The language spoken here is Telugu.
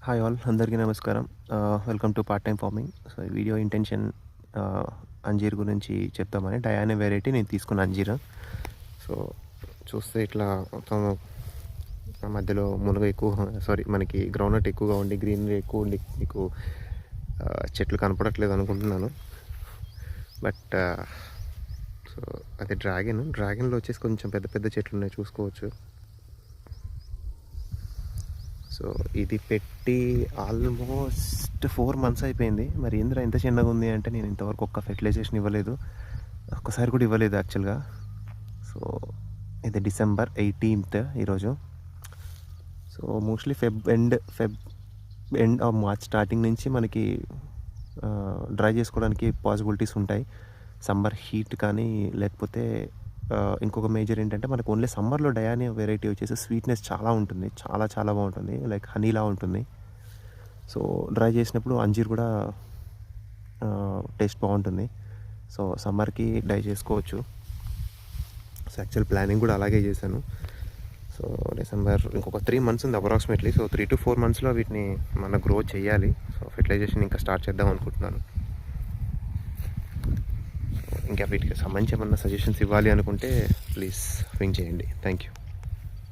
హాయ్ ఆల్, అందరికీ నమస్కారం. Welcome to part time farming. So ఈ వీడియో ఇంటెన్షన్ అంజీర్ గురించి చెప్తామని. డయానా వెరైటీ నేను తీసుకున్న అంజీర్. సో చూస్తే ఇట్లా మొత్తం మధ్యలో మునగ ఎక్కువ, మనకి గ్రౌండ్నట్ ఎక్కువగా ఉండి గ్రీనరీ ఎక్కువ ఉండి మీకు చెట్లు కనపడట్లేదు అనుకుంటున్నాను. బట్ సో అది డ్రాగన్లో వచ్చేసి కొంచెం పెద్ద పెద్ద చెట్లు ఉన్నాయి, చూసుకోవచ్చు. సో ఇది పెట్టి ఆల్మోస్ట్ 4 months అయిపోయింది. మరి ఏంద్రా ఇంత చిన్నగా ఉంది అంటే, నేను ఇంతవరకు ఒక్క ఫెర్టిలైజేషన్ ఇవ్వలేదు, ఒక్కసారి కూడా ఇవ్వలేదు యాక్చువల్గా. సో ఇది December 18th ఈరోజు. So mostly Feb end of March starting నుంచి మనకి డ్రై చేసుకోవడానికి పాసిబిలిటీస్ ఉంటాయి. సమ్మర్ హీట్ కానీ, లేకపోతే ఇంకొక మేజర్ ఏంటంటే, మనకు ఓన్లీ సమ్మర్లో డయానా వెరైటీ వచ్చేసి స్వీట్నెస్ చాలా ఉంటుంది, చాలా చాలా బాగుంటుంది, లైక్ హనీలా ఉంటుంది. సో డ్రై చేసినప్పుడు అంజీర్ కూడా టేస్ట్ బాగుంటుంది. సో సమ్మర్కి డ్రై చేసుకోవచ్చు. సో యాక్చువల్ ప్లానింగ్ కూడా అలాగే చేశాను. సో డిసెంబర్ ఇంకొక 3 months ఉంది అప్రాక్సిమేట్లీ. సో 3 to 4 monthsలో వీటిని మన గ్రో చేయాలి. సో ఫెర్టిలైజేషన్ ఇంకా స్టార్ట్ చేద్దాం అనుకుంటున్నాను. ఇంకా వీటికి సంబంధించి ఏమన్నా సజెషన్స్ ఇవ్వాలి అనుకుంటే ప్లీజ్ రింగ్ చేయండి. Thank you.